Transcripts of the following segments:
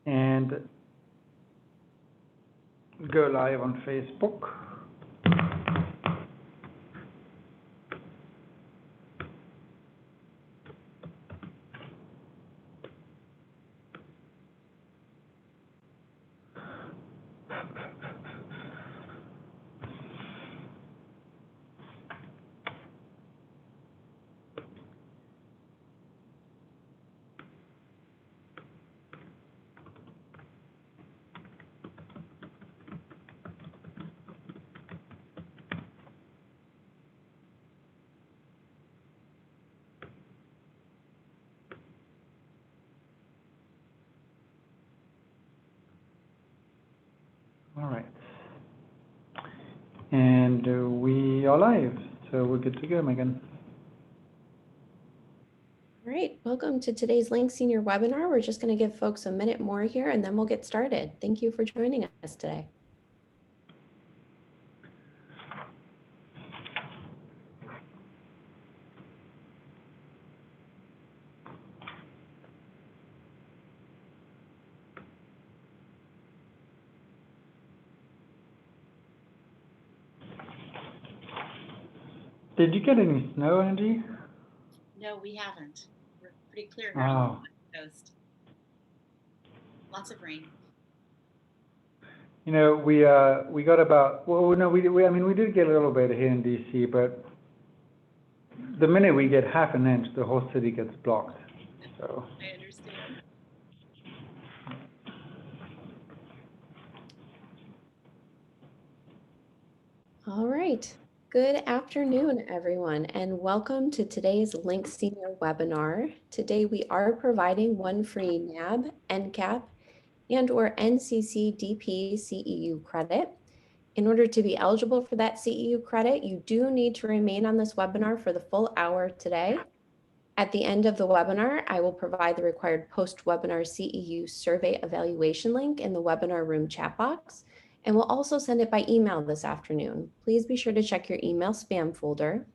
and go live on Facebook. All right. And we are live, so we're good to go, Megan. All right, welcome to today's Link Senior webinar. We're just going to give folks a minute more here and then we'll get started. Thank you for joining us today. Did you get any snow, Angie? No, we haven't. We're pretty clear here on the West Coast. Lots of rain. You know, we got about, well, no, we did get a little bit here in DC, but the minute we get half an inch, the whole city gets blocked. So I understand. All right. Good afternoon, everyone, and welcome to today's Link Senior webinar. Today, we are providing one free NAB, NCAP, and or NCC-DP CEU credit. In order to be eligible for that CEU credit, you do need to remain on this webinar for the full hour today. At the end of the webinar, I will provide the required post-webinar CEU survey evaluation link in the webinar room chat box. And we'll also send it by email this afternoon. Please be sure to check your email spam folder.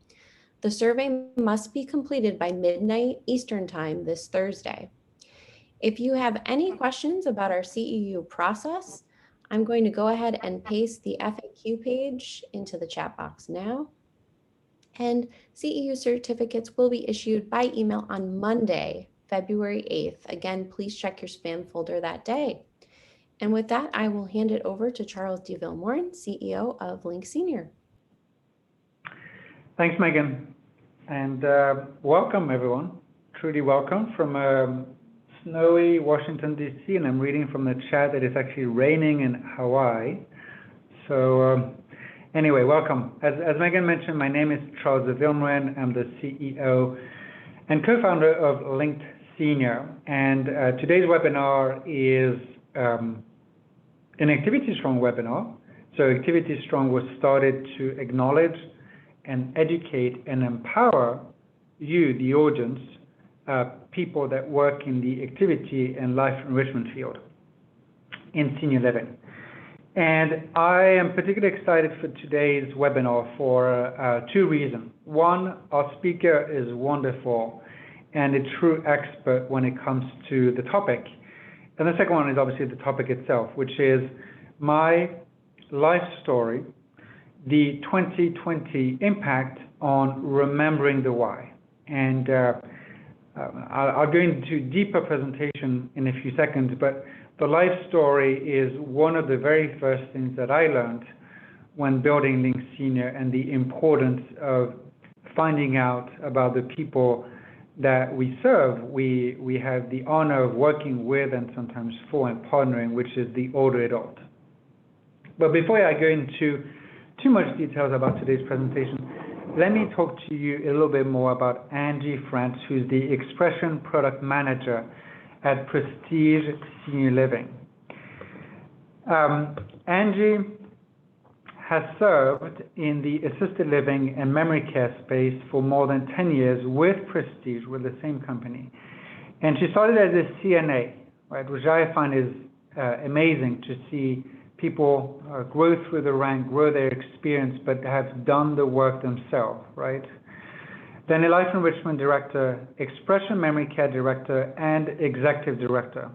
The survey must be completed by midnight Eastern Time this Thursday. If you have any questions about our CEU process, I'm going to go ahead and paste the FAQ page into the chat box now. And CEU certificates will be issued by email on Monday, February 8th. Again, please check your spam folder that day. And with that, I will hand it over to Charles de Vilmorin, CEO of Link Senior. Thanks, Megan. And welcome, everyone. Truly welcome from snowy Washington, D.C. And I'm reading from the chat that it's actually raining in Hawaii. So anyway, welcome. As Megan mentioned, my name is Charles de Vilmorin. I'm the CEO and co-founder of Link Senior. And today's webinar is an Activity Strong webinar. So Activity Strong was started to acknowledge and educate and empower you, the audience, people that work in the activity and life enrichment field in senior living. And I am particularly excited for today's webinar for two reasons. One, our speaker is wonderful and a true expert when it comes to the topic. And the second one is obviously the topic itself, which is my life story, the 2020 impact on remembering the why. And I'll go into deeper presentation in a few seconds, but the life story is one of the very first things that I learned when building Link Senior, and the importance of finding out about the people that we serve. We have the honor of working with and sometimes for and partnering, which is the older adult. But before I go into too much details about today's presentation, let me talk to you a little bit more about Angie France, who's the Expression Product Manager at Prestige Senior Living. Angie has served in the assisted living and memory care space for more than 10 years with Prestige, with the same company. And she started as a CNA, right, which I find is amazing to see people grow through the rank, grow their experience, but have done the work themselves, right? then a Life Enrichment Director, Expression Memory Care Director, and Executive Director.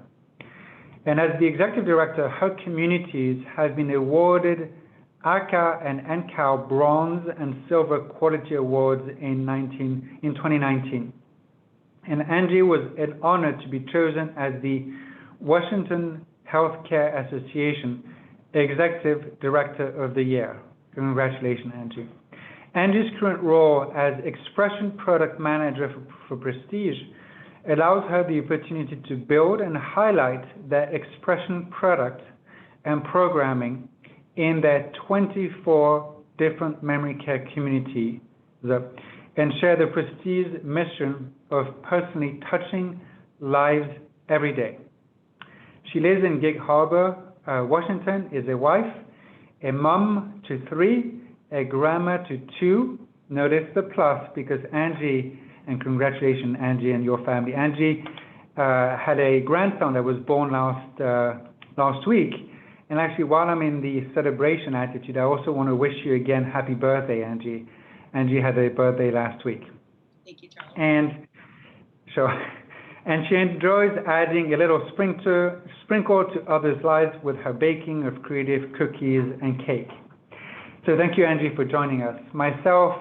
And as the Executive Director, her communities have been awarded ACA and NCAL Bronze and Silver Quality Awards in 2019. And Angie was an honor to be chosen as the Washington Healthcare Association Executive Director of the Year. Congratulations, Angie. Angie's current role as Expression Product Manager for Prestige allows her the opportunity to build and highlight their Expression product and programming in their 24 different memory care communities and share the Prestige mission of personally touching lives every day. She lives in Gig Harbor, Washington, is a wife, a mom to 3, a grandma to 2. Notice the plus because Angie, and congratulations Angie and your family. Angie had a grandson that was born last week. And actually, while I'm in the celebration attitude, I also want to wish you again happy birthday, Angie. Angie had a birthday last week. Thank you, Charles. And she enjoys adding a little sprinkle to others' lives with her baking of creative cookies and cake. So thank you, Angie, for joining us. Myself,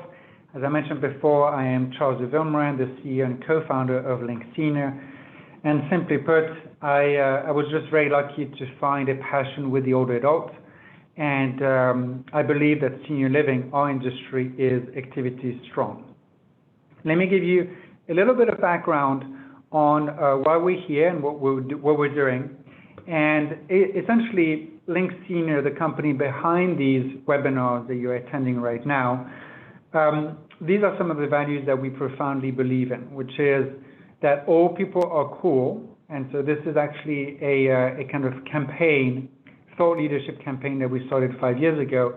as I mentioned before, I am Charles de Vilmorin, the CEO and co-founder of Link Senior. And simply put, I was just very lucky to find a passion with the older adults. And I believe that senior living, our industry, is activity strong. Let me give you a little bit of background on why we're here and what we're doing. And essentially, Link Senior, the company behind these webinars that you're attending right now, these are some of the values that we profoundly believe in, which is that all people are cool. And so this is actually a kind of campaign, thought leadership campaign that we started 5 years ago.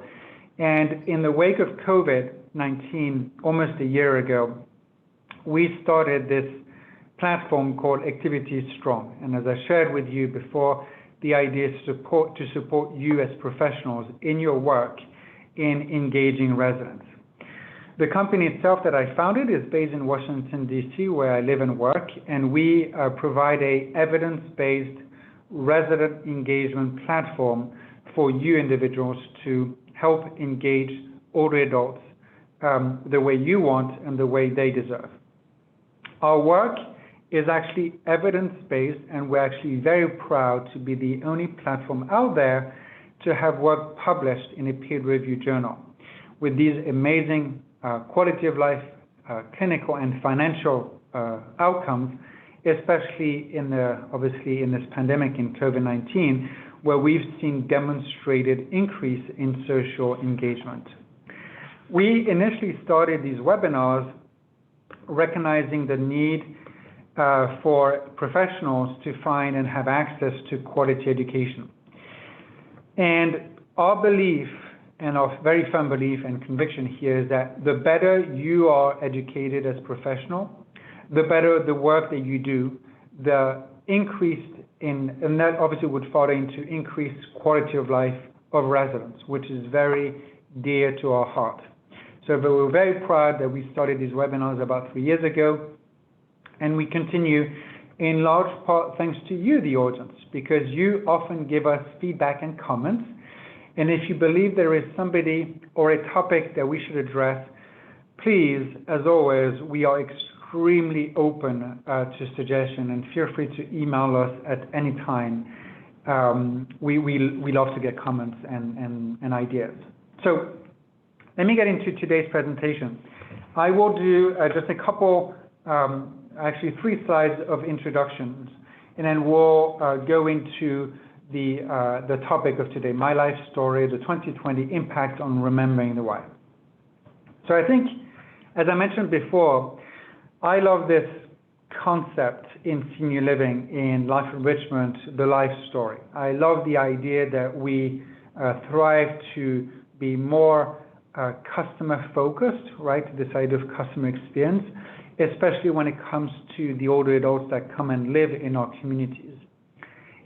And in the wake of COVID-19, almost a year ago, we started this platform called Activity Strong. And as I shared with you before, the idea is to support you as professionals in your work in engaging residents. The company itself that I founded is based in Washington, D.C., where I live and work, and we provide a evidence-based resident engagement platform for you individuals to help engage older adults the way you want and the way they deserve. Our work is actually evidence-based, and we're actually very proud to be the only platform out there to have work published in a peer-reviewed journal with these amazing quality of life, clinical and financial outcomes, especially obviously in this pandemic in COVID-19, where we've seen demonstrated increase in social engagement. We initially started these webinars recognizing the need for professionals to find and have access to quality education. And our belief, and our very firm belief and conviction here, is that the better you are educated as a professional, the better the work that you do, the increased in, and that obviously would fall into increased quality of life of residents, which is very dear to our heart. So we're very proud that we started these webinars about 3 years ago. And we continue in large part thanks to you, the audience, because you often give us feedback and comments. And if you believe there is somebody or a topic that we should address, please, as always, we are extremely open to suggestion, and feel free to email us at any time. We love to get comments and ideas. So let me get into today's presentation. I will do just a couple actually 3 slides of introductions, and then we'll go into the topic of today, my life story, the 2020 impact on remembering the why. So I think, as I mentioned before, I love this concept in senior living, in life enrichment, the life story. I love the idea that we thrive to be more customer focused, right? This idea of customer experience, especially when it comes to the older adults that come and live in our communities.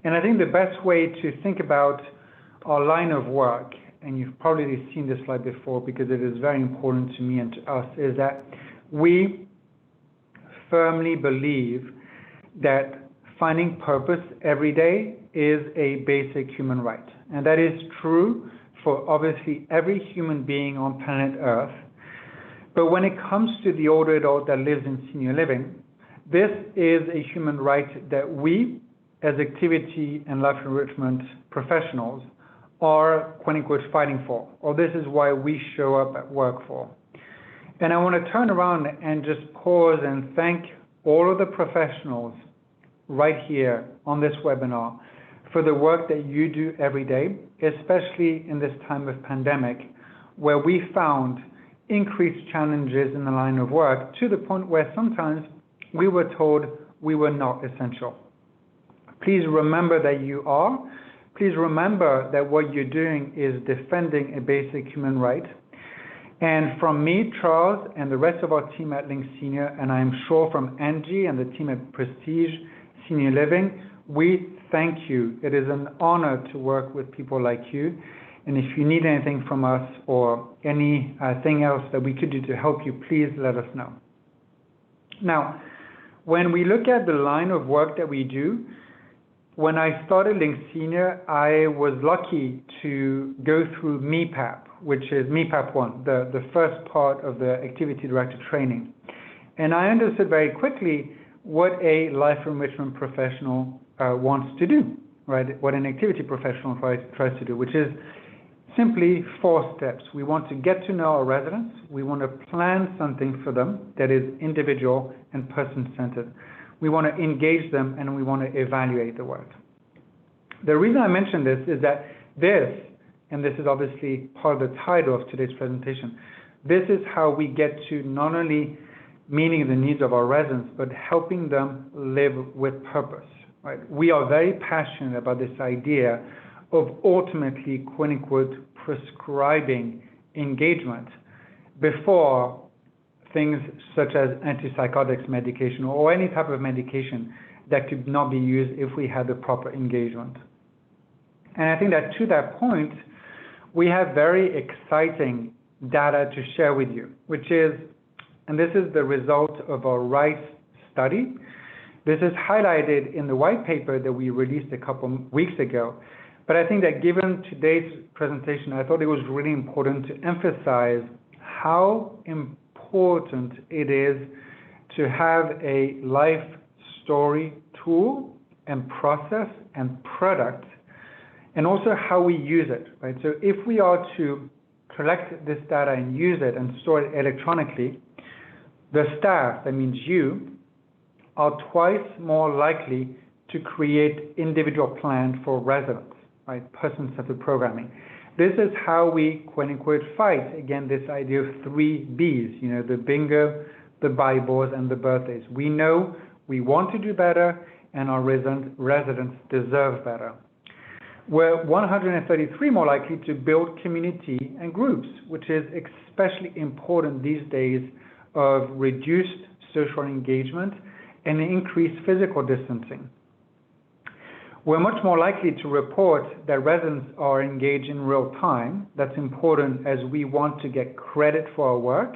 And I think the best way to think about our line of work, and you've probably seen this slide before because it is very important to me and to us, is that we firmly believe that finding purpose every day is a basic human right. And that is true for obviously every human being on planet Earth. But when it comes to the older adult that lives in senior living, this is a human right that we, as activity and life enrichment professionals, are quote unquote fighting for, or this is why we show up at work for. And I want to turn around and just pause and thank all of the professionals right here on this webinar for the work that you do every day, especially in this time of pandemic, where we found increased challenges in the line of work to the point where sometimes we were told we were not essential. Please remember that you are. Please remember that what you're doing is defending a basic human right. And from me, Charles, and the rest of our team at Link Senior, and I'm sure from Angie and the team at Prestige Senior Living, we thank you. It is an honor to work with people like you. And if you need anything from us or anything else that we could do to help you, please let us know. Now, when we look at the line of work that we do, when I started Link Senior, I was lucky to go through MEPAP, which is MEPAP 1, the first part of the Activity Director training. And I understood very quickly what a life enrichment professional wants to do, right? What an activity professional tries to do, which is simply 4 steps. We want to get to know our residents. We want to plan something for them that is individual and person-centered. We want to engage them, and we want to evaluate the work. The reason I mention this is that this, and this is obviously part of the title of today's presentation, this is how we get to not only meeting the needs of our residents, but helping them live with purpose, right? We are very passionate about this idea of ultimately, quote unquote, prescribing engagement before things such as antipsychotics medication or any type of medication that could not be used if we had the proper engagement. And I think that to that point, we have very exciting data to share with you, which is, and this is the result of our RISE study. This is highlighted in the white paper that we released a couple weeks ago. But I think that given today's presentation, I thought it was really important to emphasize how important it is to have a life story tool and process and product, and also how we use it, right? So if we are to collect this data and use it and store it electronically, the staff, that means you, are twice more likely to create individual plans for residents, right? Person-centered programming. This is how we, quote unquote, fight against this idea of 3 Bs, you know, the bingo, the Bibles, and the birthdays. We know we want to do better, and our residents deserve better. We're 133 more likely to build community and groups, which is especially important these days of reduced social engagement and increased physical distancing. We're much more likely to report that residents are engaged in real time. That's important as we want to get credit for our work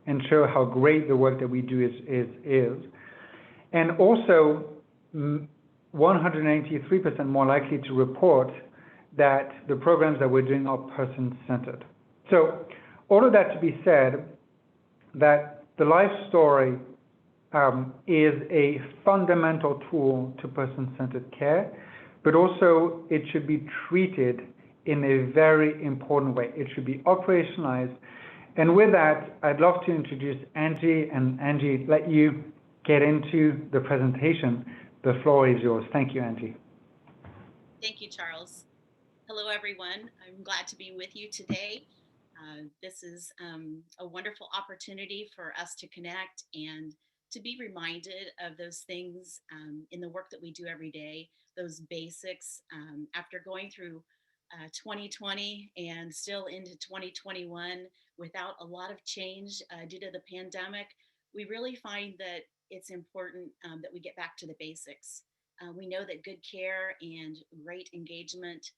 and show how great the work that we do is. And also, 183% more likely to report that the programs that we're doing are person-centered. So all of that to be said, that the life story is a fundamental tool to person-centered care, but also it should be treated in a very important way. It should be operationalized. And with that, I'd love to introduce Angie, and Angie, let you get into the presentation. The floor is yours. Thank you, Angie. Thank you, Charles. Hello, everyone. I'm glad to be with you today. This is a wonderful opportunity for us to connect and to be reminded of those things in the work that we do every day, those basics. After going through 2020 and still into 2021 without a lot of change due to the pandemic, we really find that it's important that we get back to the basics. We know that good care and great engagement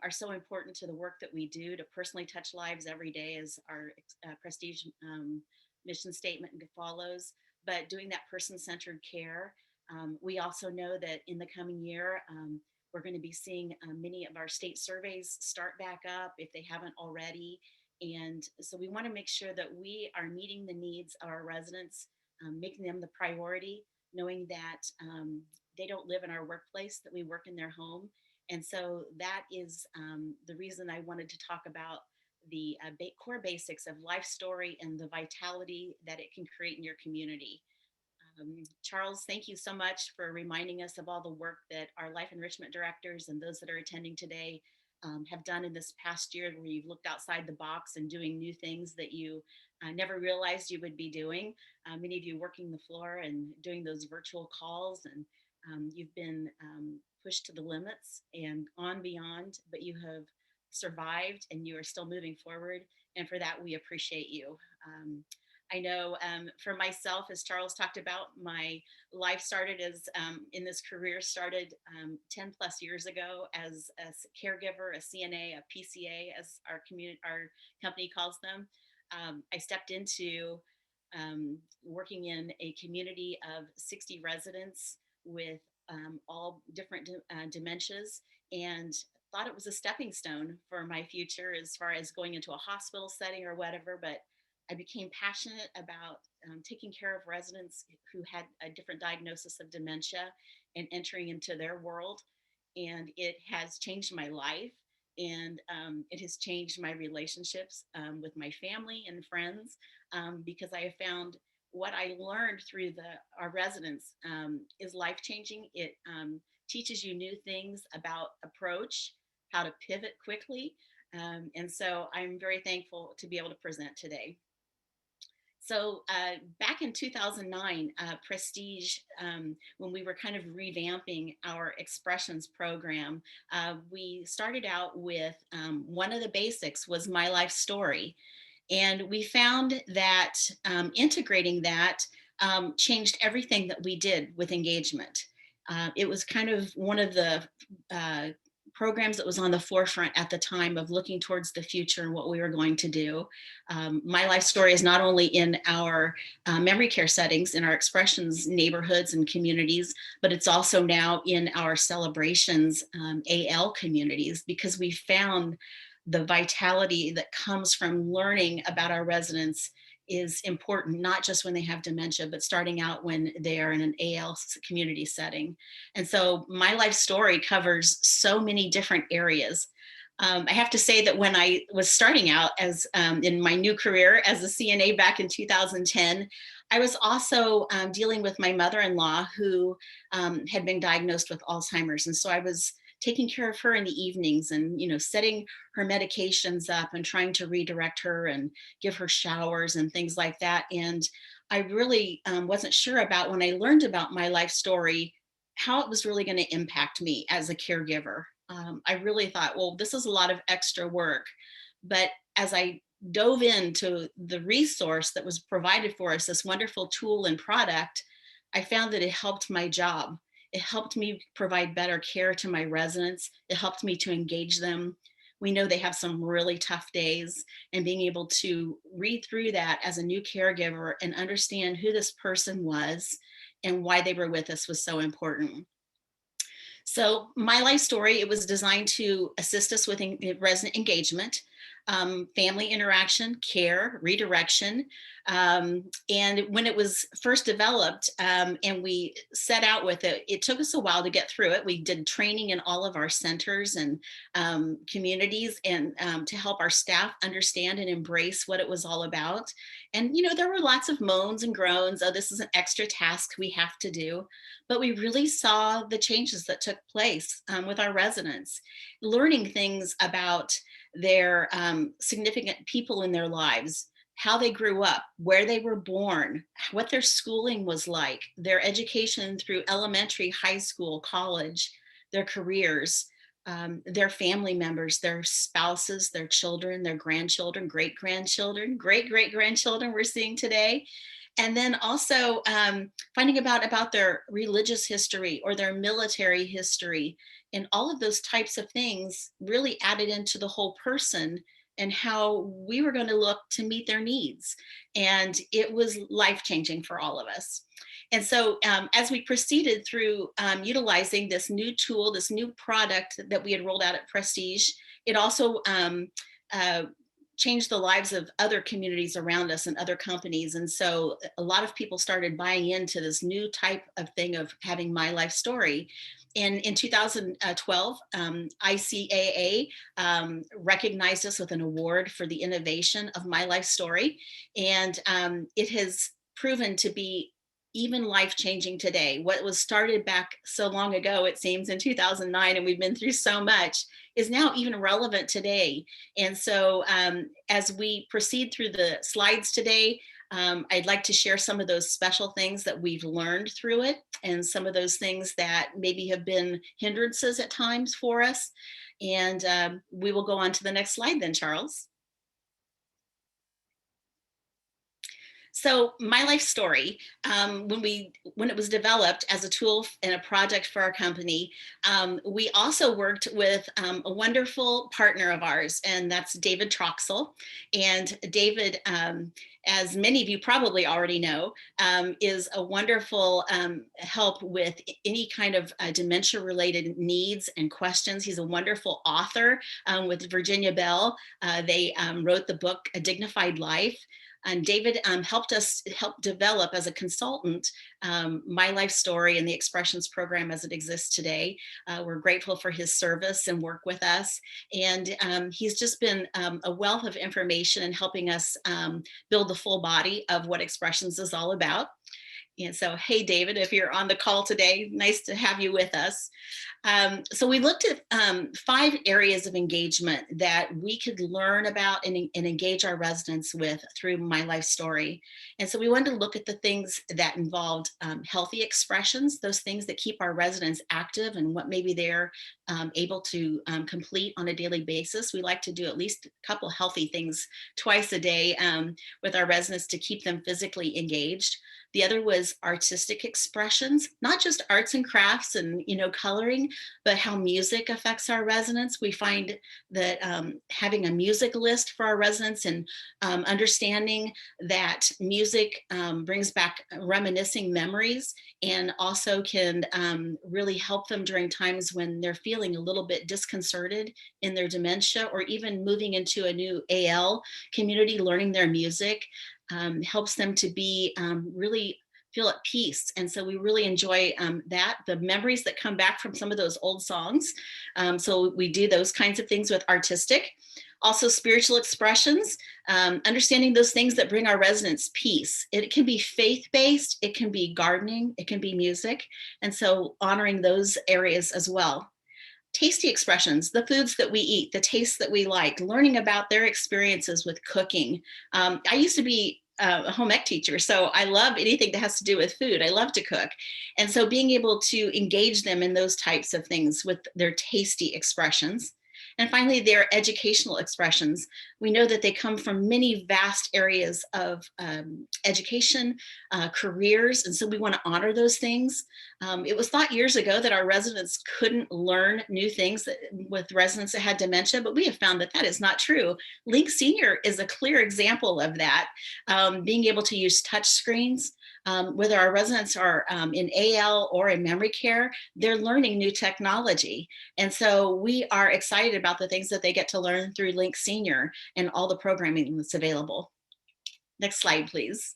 are so important to the work that we do to personally touch lives every day, as our Prestige mission statement follows. but doing that person-centered care. We also know that in the coming year, we're going to be seeing many of our state surveys start back up if they haven't already. And so we want to make sure that we are meeting the needs of our residents, making them the priority, knowing that they don't live in our workplace, that we work in their home. And so that is the reason I wanted to talk about the core basics of life story and the vitality that it can create in your community. Charles, thank you so much for reminding us of all the work that our life enrichment directors and those that are attending today have done in this past year, where you've looked outside the box and doing new things that you never realized you would be doing. Many of you working the floor and doing those virtual calls, and you've been pushed to the limits and on beyond, but you have survived and you are still moving forward. And for that, we appreciate you. I know for myself, as Charles talked about, my life started as in this career started 10 plus years ago as a caregiver, a CNA, a PCA, as our company calls them. I stepped into working in a community of 60 residents with all different dementias, and thought it was a stepping stone for my future as far as going into a hospital setting or whatever. But I became passionate about taking care of residents who had a different diagnosis of dementia and entering into their world. And it has changed my life, and it has changed my relationships with my family and friends, because I have found what I learned through our residents is life changing. It teaches you new things about approach, how to pivot quickly. And so I'm very thankful to be able to present today. So back in 2009, Prestige, when we were kind of revamping our expressions program, we started out with one of the basics was my life story. And we found that integrating that changed everything that we did with engagement. It was kind of one of the programs that was on the forefront at the time of looking towards the future and what we were going to do. My life story is not only in our memory care settings, in our expressions neighborhoods and communities, but it's also now in our celebrations AL communities, because we found the vitality that comes from learning about our residents is important, not just when they have dementia, but starting out when they are in an AL community setting. And so my life story covers so many different areas. I have to say that when I was starting out as in my new career as a CNA back in 2010, I was also dealing with my mother-in-law who had been diagnosed with Alzheimer's. And so I was taking care of her in the evenings and, setting her medications up and trying to redirect her and give her showers and things like that. And I really wasn't sure about, when I learned about my life story, how it was really going to impact me as a caregiver. I really thought, well, this is a lot of extra work. But as I dove into the resource that was provided for us, this wonderful tool and product, I found that it helped my job. It helped me provide better care to my residents. It helped me to engage them. We know they have some really tough days, and being able to read through that as a new caregiver and understand who this person was and why they were with us was so important. So my life story, it was designed to assist us with resident engagement, family interaction, care, redirection. And when it was first developed and we set out with it, it took us a while to get through it. We did training in all of our centers and communities, and to help our staff understand and embrace what it was all about. And, there were lots of moans and groans. Oh, this is an extra task we have to do. But we really saw the changes that took place with our residents, learning things about their significant people in their lives, how they grew up, where they were born, what their schooling was like, their education through elementary, high school, college, their careers, their family members, their spouses, their children, their grandchildren, great-grandchildren, great-great-grandchildren we're seeing today. And then also finding about their religious history or their military history, and all of those types of things really added into the whole person and how we were going to look to meet their needs. And it was life-changing for all of us. And so as we proceeded through utilizing this new tool, this new product that we had rolled out at Prestige, it also changed the lives of other communities around us and other companies. And so a lot of people started buying into this new type of thing of having My Life Story. And in 2012, ICAA recognized us with an award for the innovation of My Life Story. And it has proven to be even life-changing today. What was started back so long ago, it seems, in 2009, and we've been through so much, is now even relevant today. And so as we proceed through the slides today, I'd like to share some of those special things that we've learned through it, and some of those things that maybe have been hindrances at times for us. And we will go on to the next slide then, Charles. So My Life Story, when it was developed as a tool and a project for our company, we also worked with a wonderful partner of ours, and that's David Troxel. And David, as many of you probably already know, is a wonderful help with any kind of dementia-related needs and questions. He's a wonderful author with Virginia Bell. They wrote the book A Dignified Life. And David helped us develop as a consultant My Life Story and the Expressions program as it exists today. We're grateful for his service and work with us. And he's just been a wealth of information in helping us build the full body of what Expressions is all about. And so, hey, David, if you're on the call today, nice to have you with us. So we looked at 5 areas of engagement that we could learn about and engage our residents with through My Life Story. And so we wanted to look at the things that involved healthy expressions, those things that keep our residents active and what maybe they're able to complete on a daily basis. We like to do at least a couple healthy things twice a day with our residents to keep them physically engaged. The other was artistic expressions, not just arts and crafts and, coloring, but how music affects our residents. We find that having a music list for our residents and understanding that music brings back reminiscing memories and also can really help them during times when they're feeling a little bit disconcerted in their dementia, or even moving into a new AL community, learning their music. Helps them to be really feel at peace. And so we really enjoy that, the memories that come back from some of those old songs. So we do those kinds of things with artistic. Also spiritual expressions, understanding those things that bring our residents peace. It can be faith-based, it can be gardening, it can be music. And so honoring those areas as well. Tasty expressions, the foods that we eat, the tastes that we like, learning about their experiences with cooking. I used to be a home ec teacher, so I love anything that has to do with food. I love to cook. And so being able to engage them in those types of things with their tasty expressions. And finally, their educational expressions. We know that they come from many vast areas of education, careers, and so we want to honor those things. It was thought years ago that our residents couldn't learn new things with residents that had dementia, but we have found that that is not true. Link Senior is a clear example of that, being able to use touch screens. Whether our residents are in AL or in memory care, they're learning new technology. And so we are excited about the things that they get to learn through Link Senior and all the programming that's available. Next slide, please.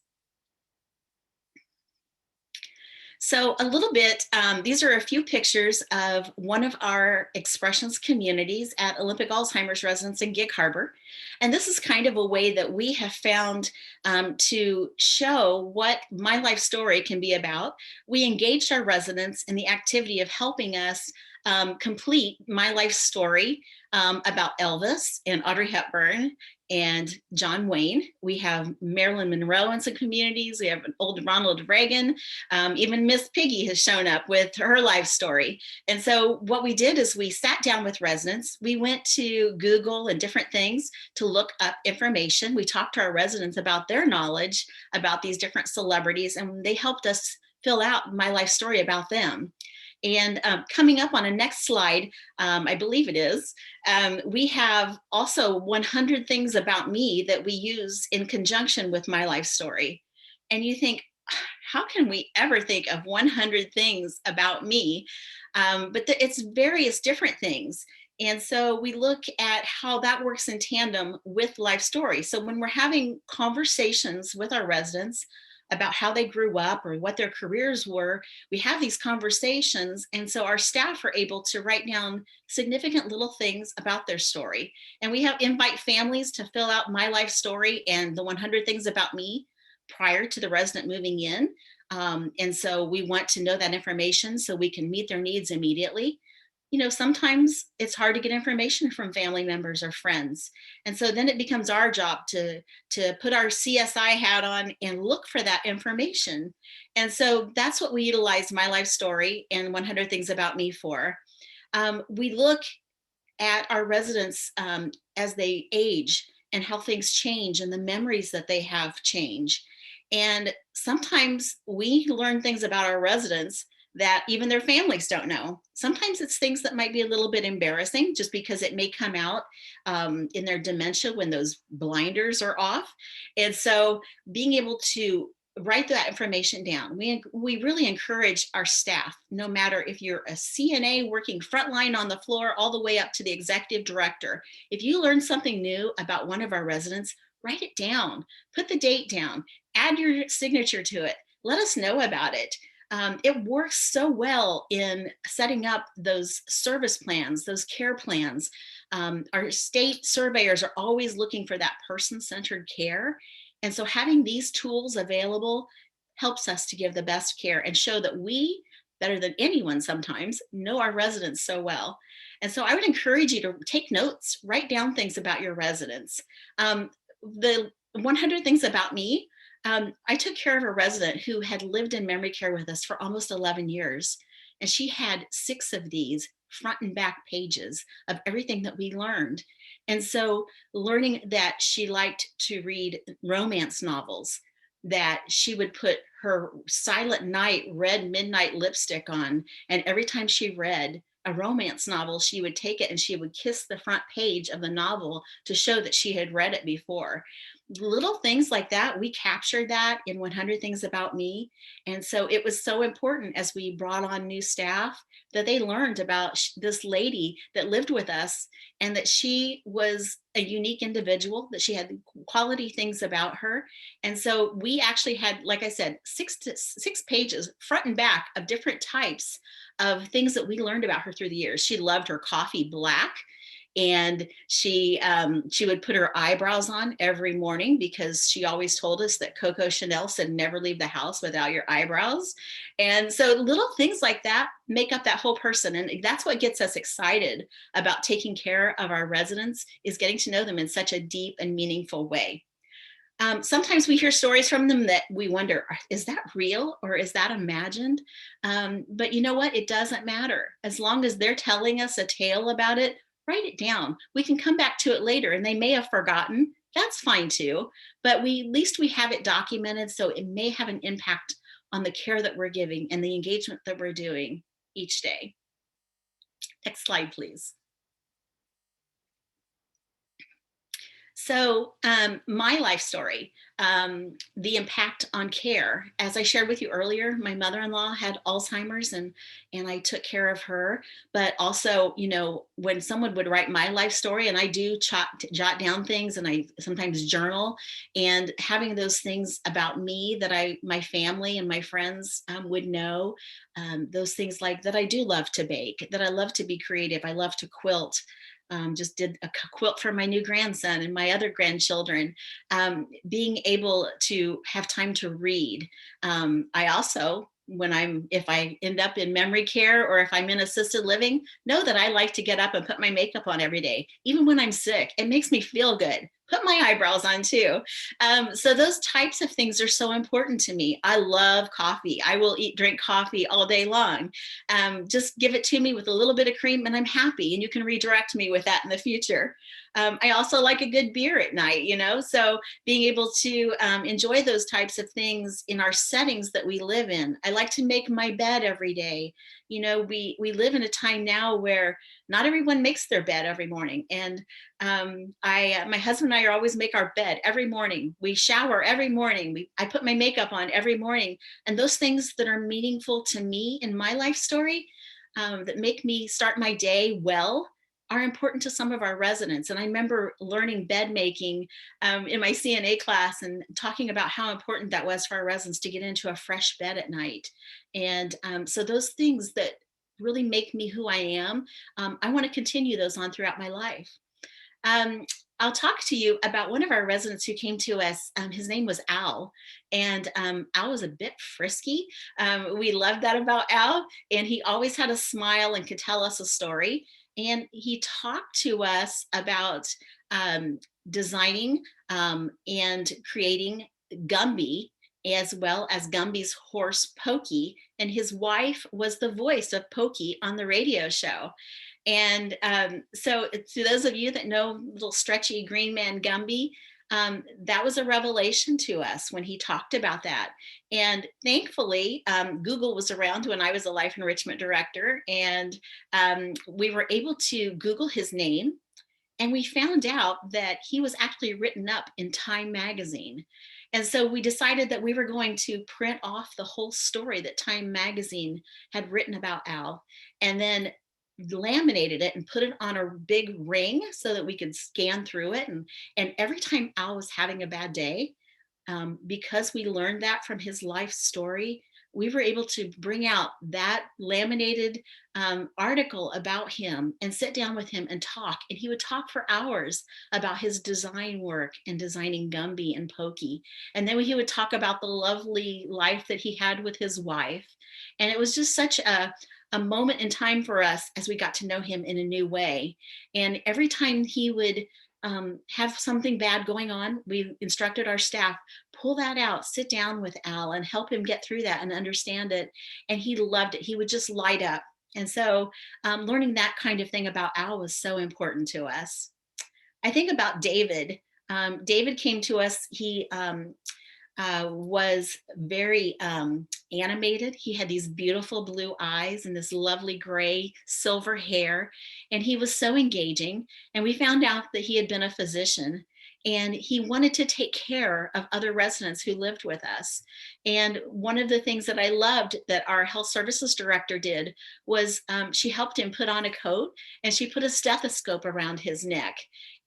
So a little bit, these are a few pictures of one of our Expressions communities at Olympic Alzheimer's residence in Gig Harbor. And this is kind of a way that we have found to show what My Life Story can be about. We engaged our residents in the activity of helping us complete My Life Story about Elvis and Audrey Hepburn and John Wayne. We have Marilyn Monroe in some communities. We have an old Ronald Reagan. Even Miss Piggy has shown up with her life story. And so what we did is we sat down with residents. We went to Google and different things to look up information. We talked to our residents about their knowledge about these different celebrities, and they helped us fill out My Life Story about them. And coming up on a next slide, I believe it is, we have also 100 things about me that we use in conjunction with my life story. And you think, how can we ever think of 100 things about me? But it's various different things. And so we look at how that works in tandem with life story. So when we're having conversations with our residents about how they grew up or what their careers were, we have these conversations. And so our staff are able to write down significant little things about their story. And we have invite families to fill out my life story and the 100 things about me prior to the resident moving in. And so we want to know that information so we can meet their needs immediately. You know, sometimes it's hard to get information from family members or friends. And so then it becomes our job to put our CSI hat on and look for that information. And so that's what we utilize My Life Story and 100 Things About Me for. We look at our residents as they age and how things change and the memories that they have change. And sometimes we learn things about our residents that even their families don't know. Sometimes it's things that might be a little bit embarrassing just because it may come out in their dementia when those blinders are off. And so being able to write that information down, we really encourage our staff, no matter if you're a CNA working frontline on the floor all the way up to the executive director, if you learn something new about one of our residents, write it down, put the date down, add your signature to it, let us know about it. It works so well in setting up those service plans, those care plans. Our state surveyors are always looking for that person-centered care. And so having these tools available helps us to give the best care and show that we, better than anyone sometimes, know our residents so well. And so I would encourage you to take notes, write down things about your residents. The 100 Things About Me, I took care of a resident who had lived in memory care with us for almost 11 years. And she had 6 of these front and back pages of everything that we learned. And so learning that she liked to read romance novels, that she would put her Silent Night red midnight lipstick on. And every time she read a romance novel, she would take it and she would kiss the front page of the novel to show that she had read it before. Little things like that, we captured that in 100 Things About Me. And so it was so important as we brought on new staff that they learned about this lady that lived with us and that she was a unique individual, that she had quality things about her. And so we actually had, like I said, 6 pages front and back of different types of things that we learned about her through the years. She loved her coffee black. And she would put her eyebrows on every morning because she always told us that Coco Chanel said, never leave the house without your eyebrows. And so little things like that make up that whole person. And that's what gets us excited about taking care of our residents, is getting to know them in such a deep and meaningful way. Sometimes we hear stories from them that we wonder, is that real or is that imagined? But you know what? It doesn't matter. As long as they're telling us a tale about it, write it down. We can come back to it later and they may have forgotten. That's fine too. But at least we have it documented, so it may have an impact on the care that we're giving and the engagement that we're doing each day. Next slide, please. So my life story, the impact on care. As I shared with you earlier, my mother-in-law had Alzheimer's and I took care of her. But also, you know, when someone would write my life story, and I do jot down things and I sometimes journal, and having those things about me that my family and my friends would know, those things like that I do love to bake, that I love to be creative, I love to quilt. Just did a quilt for my new grandson and my other grandchildren. Being able to have time to read. I also, if I end up in memory care or if I'm in assisted living, know that I like to get up and put my makeup on every day. Even when I'm sick, it makes me feel good. Put my eyebrows on too. So those types of things are so important to me. I love coffee. I will drink coffee all day long. Just give it to me with a little bit of cream and I'm happy, and you can redirect me with that in the future. I also like a good beer at night, you know, so being able to enjoy those types of things in our settings that we live in. I like to make my bed every day. You know, we live in a time now where not everyone makes their bed every morning. And my husband and I are always make our bed every morning. We shower every morning. I put my makeup on every morning. And those things that are meaningful to me in my life story, that make me start my day well, are important to some of our residents. And I remember learning bed making in my CNA class and talking about how important that was for our residents to get into a fresh bed at night. And so those things that really make me who I am, I want to continue those on throughout my life. Um, I'll talk to you about one of our residents who came to us. His name was Al, and Al was a bit frisky. We loved that about Al, and he always had a smile and could tell us a story. And he talked to us about designing and creating Gumby, as well as Gumby's horse Pokey. And his wife was the voice of Pokey on the radio show. And so to those of you that know little stretchy green man Gumby, that was a revelation to us when he talked about that. And thankfully, Google was around when I was a life enrichment director, and we were able to Google his name. And we found out that he was actually written up in Time magazine. And so we decided that we were going to print off the whole story that Time magazine had written about Al, and then laminated it and put it on a big ring so that we could scan through it. And every time Al was having a bad day, because we learned that from his life story, we were able to bring out that laminated article about him and sit down with him and talk. And he would talk for hours about his design work and designing Gumby and Pokey. And then he would talk about the lovely life that he had with his wife. And it was just such a moment in time for us as we got to know him in a new way. And every time he would have something bad going on, we instructed our staff, pull that out, sit down with Al and help him get through that and understand it. And he loved it. He would just light up. And so learning that kind of thing about Al was so important to us. I think about David. David came to us. He was very animated. He had these beautiful blue eyes and this lovely gray silver hair, and he was so engaging. And we found out that he had been a physician, and he wanted to take care of other residents who lived with us. And one of the things that I loved that our health services director did was she helped him put on a coat, and she put a stethoscope around his neck.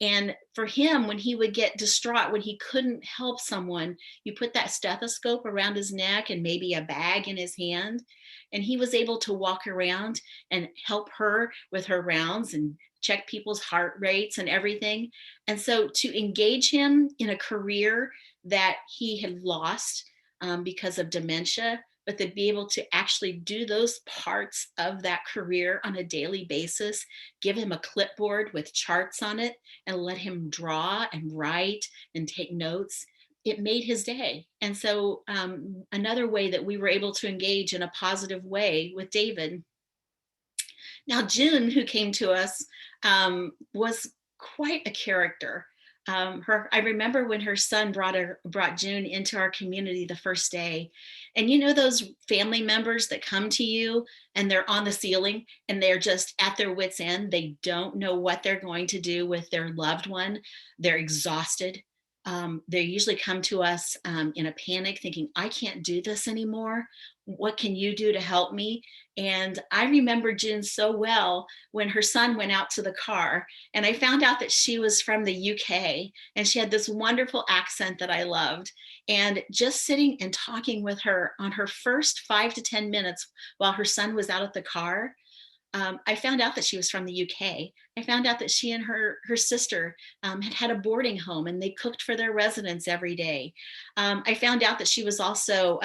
And for him, when he would get distraught, when he couldn't help someone, you put that stethoscope around his neck and maybe a bag in his hand. And he was able to walk around and help her with her rounds and check people's heart rates and everything. And so to engage him in a career that he had lost because of dementia, but to be able to actually do those parts of that career on a daily basis, give him a clipboard with charts on it and let him draw and write and take notes, it made his day. And so another way that we were able to engage in a positive way with David. Now, June, who came to us, was quite a character. I remember when her son brought June into our community the first day. And you know those family members that come to you and they're on the ceiling and they're just at their wits' end. They don't know what they're going to do with their loved one. They're exhausted. They usually come to us in a panic thinking, I can't do this anymore. What can you do to help me? And I remember June so well when her son went out to the car, and I found out that she was from the UK, and she had this wonderful accent that I loved. And just sitting and talking with her on her first 5 to 10 minutes while her son was out at the car, I found out that she was from the UK. I found out that she and her sister had a boarding home and they cooked for their residents every day. I found out that she was also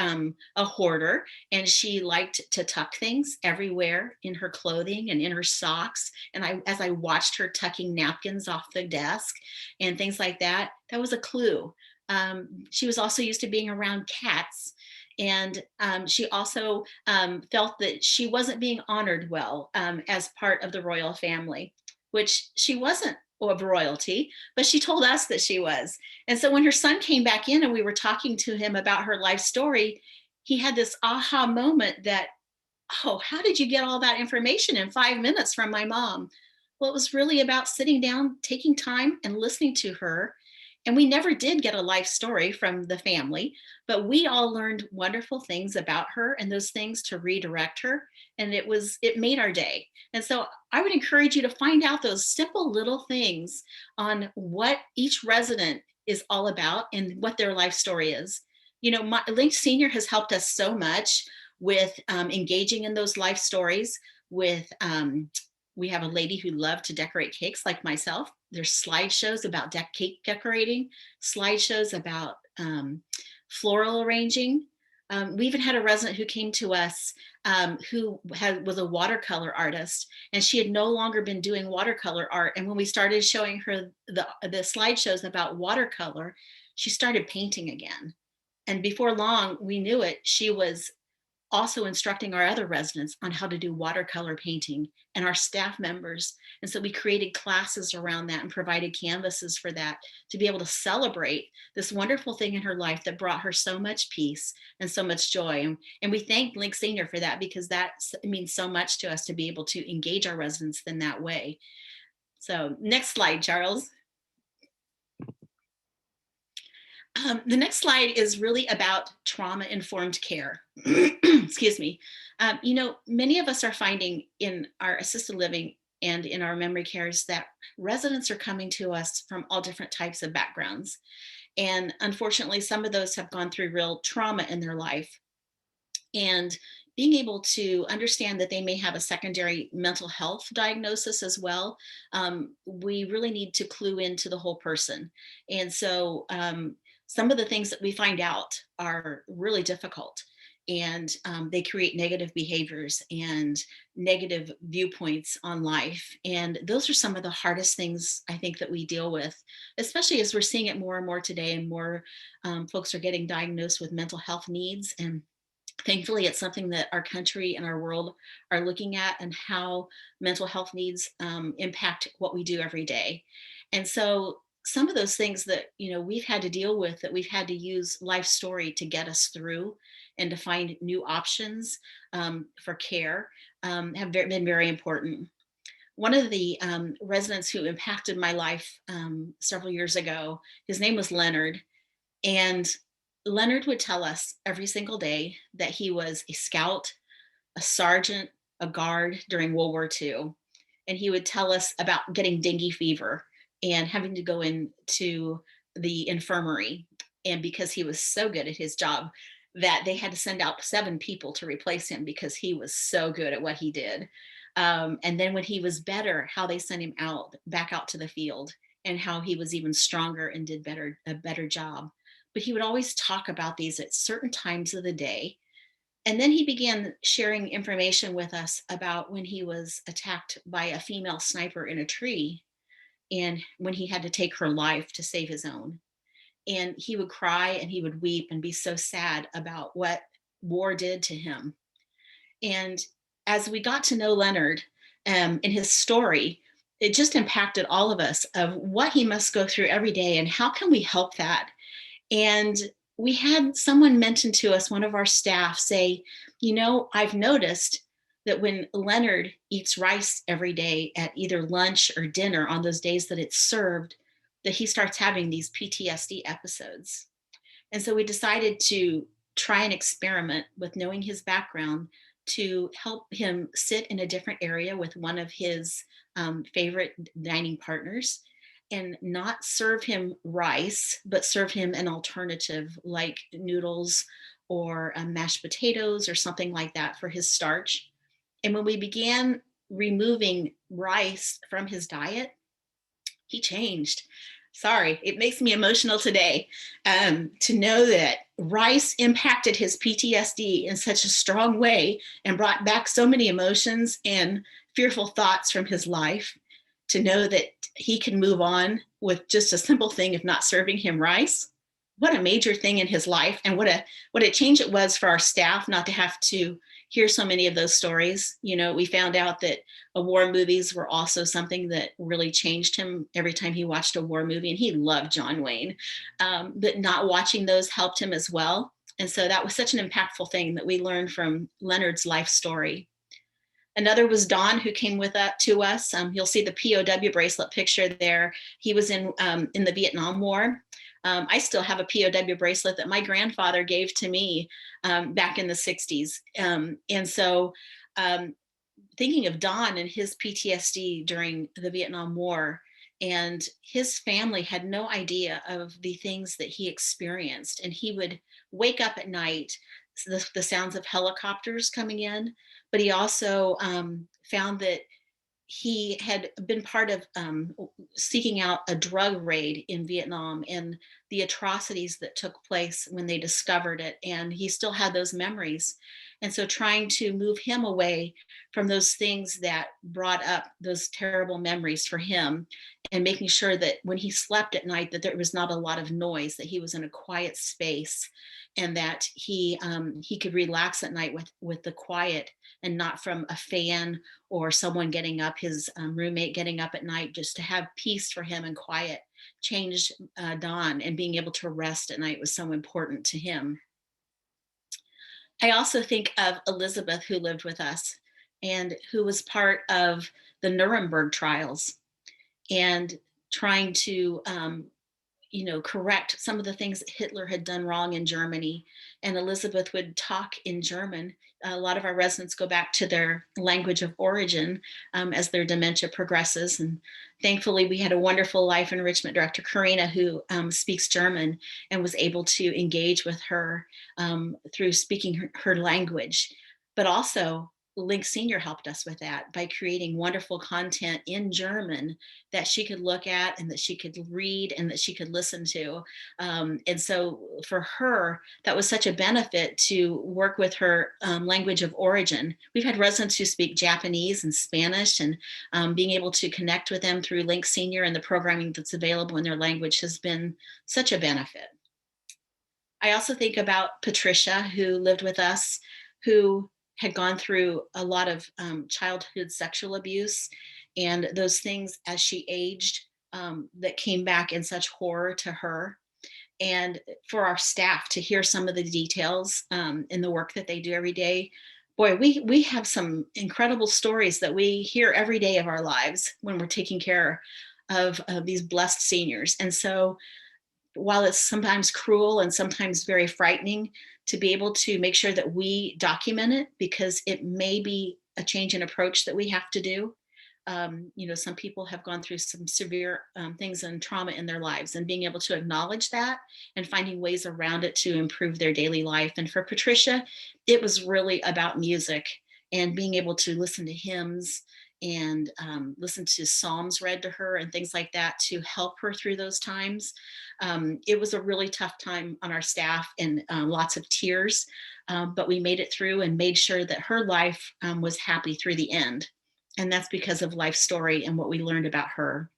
a hoarder, and she liked to tuck things everywhere in her clothing and in her socks. And as I watched her tucking napkins off the desk and things like that, that was a clue. She was also used to being around cats. And she also felt that she wasn't being honored well as part of the royal family, which she wasn't of royalty, but she told us that she was. And so when her son came back in and we were talking to him about her life story, he had this aha moment that oh, how did you get all that information in 5 minutes from my mom? Well, it was really about sitting down, taking time and listening to her. And we never did get a life story from the family, but we all learned wonderful things about her and those things to redirect her. And it made our day. And so I would encourage you to find out those simple little things on what each resident is all about and what their life story is. You know, Link Senior has helped us so much with engaging in those life stories. We have a lady who loved to decorate cakes like myself. There's slideshows about cake decorating, slideshows about floral arranging. We even had a resident who came to us who was a watercolor artist, and she had no longer been doing watercolor art. And when we started showing her the slideshows about watercolor, she started painting again. And before long, we knew it, she was also instructing our other residents on how to do watercolor painting and our staff members. And so we created classes around that and provided canvases for that to be able to celebrate this wonderful thing in her life that brought her so much peace and so much joy. And we thank Link Senior for that, because that means so much to us to be able to engage our residents in that way. So next slide, Charles. The next slide is really about trauma-informed care. Excuse me. You know, many of us are finding in our assisted living and in our memory cares that residents are coming to us from all different types of backgrounds. And unfortunately, some of those have gone through real trauma in their life. And being able to understand that they may have a secondary mental health diagnosis as well, we really need to clue into the whole person. And so some of the things that we find out are really difficult, and they create negative behaviors and negative viewpoints on life. And those are some of the hardest things I think that we deal with, especially as we're seeing it more and more today, and more folks are getting diagnosed with mental health needs. And thankfully, it's something that our country and our world are looking at, and how mental health needs impact what we do every day. And so some of those things that, you know, we've had to deal with, that we've had to use life story to get us through and to find new options for care, have been very important. One of the residents who impacted my life several years ago, his name was Leonard. And Leonard would tell us every single day that he was a scout, a sergeant, a guard during World War II. And he would tell us about getting dengue fever and having to go into the infirmary. And because he was so good at his job, that they had to send out 7 people to replace him because he was so good at what he did. And then when he was better, how they sent him back out to the field, and how he was even stronger and did a better job. But he would always talk about these at certain times of the day. And then he began sharing information with us about when he was attacked by a female sniper in a tree, and when he had to take her life to save his own. And he would cry and he would weep and be so sad about what war did to him. And as we got to know Leonard and his story, it just impacted all of us of what he must go through every day and how can we help that. And we had someone mention to us, one of our staff, say, you know, I've noticed that when Leonard eats rice every day at either lunch or dinner on those days that it's served, that he starts having these PTSD episodes. And so we decided to try an experiment with knowing his background to help him sit in a different area with one of his favorite dining partners, and not serve him rice, but serve him an alternative like noodles or mashed potatoes or something like that for his starch. And when we began removing rice from his diet, he changed. Sorry, it makes me emotional today to know that rice impacted his PTSD in such a strong way and brought back so many emotions and fearful thoughts from his life. To know that he can move on with just a simple thing of not serving him rice. What a major thing in his life, and what a change it was for our staff not to have to hear so many of those stories. You know, we found out that war movies were also something that really changed him every time he watched a war movie, and he loved John Wayne. But not watching those helped him as well. And so that was such an impactful thing that we learned from Leonard's life story. Another was Don, who came with to us. You'll see the POW bracelet picture there. He was in the Vietnam War. I still have a POW bracelet that my grandfather gave to me back in the 60s. And so thinking of Don and his PTSD during the Vietnam War, and his family had no idea of the things that he experienced. And he would wake up at night, the sounds of helicopters coming in, but he also found that he had been part of seeking out a drug raid in Vietnam and the atrocities that took place when they discovered it. And he still had those memories. And so trying to move him away from those things that brought up those terrible memories for him, and making sure that when he slept at night, that there was not a lot of noise, that he was in a quiet space, and that he could relax at night with the quiet, and not from a fan or someone getting up, his roommate getting up at night, just to have peace for him and quiet, changed Don, and being able to rest at night was so important to him. I also think of Elizabeth, who lived with us and who was part of the Nuremberg trials, and trying to correct some of the things that Hitler had done wrong in Germany. And Elizabeth would talk in German. A lot of our residents go back to their language of origin as their dementia progresses. And thankfully, we had a wonderful life enrichment director, Karina, who speaks German, and was able to engage with her through speaking her language. But also, Link Senior helped us with that by creating wonderful content in German that she could look at, and that she could read, and that she could listen to. And so for her, that was such a benefit to work with her language of origin. We've had residents who speak Japanese and Spanish, and being able to connect with them through Link Senior and the programming that's available in their language has been such a benefit. I also think about Patricia, who lived with us, who had gone through a lot of childhood sexual abuse, and those things as she aged that came back in such horror to her. And for our staff to hear some of the details in the work that they do every day, boy, we have some incredible stories that we hear every day of our lives when we're taking care of these blessed seniors. And so while it's sometimes cruel and sometimes very frightening, to be able to make sure that we document it, because it may be a change in approach that we have to do. Some people have gone through some severe things and trauma in their lives, and being able to acknowledge that and finding ways around it to improve their daily life. And for Patricia, it was really about music and being able to listen to hymns and listen to psalms read to her and things like that to help her through those times. It was a really tough time on our staff, and lots of tears, but we made it through and made sure that her life was happy through the end. And that's because of life story and what we learned about her.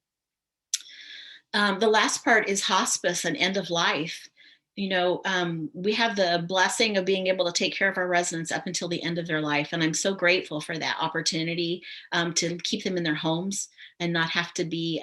The last part is hospice and end of life. We have the blessing of being able to take care of our residents up until the end of their life. And I'm so grateful for that opportunity to keep them in their homes and not have to be,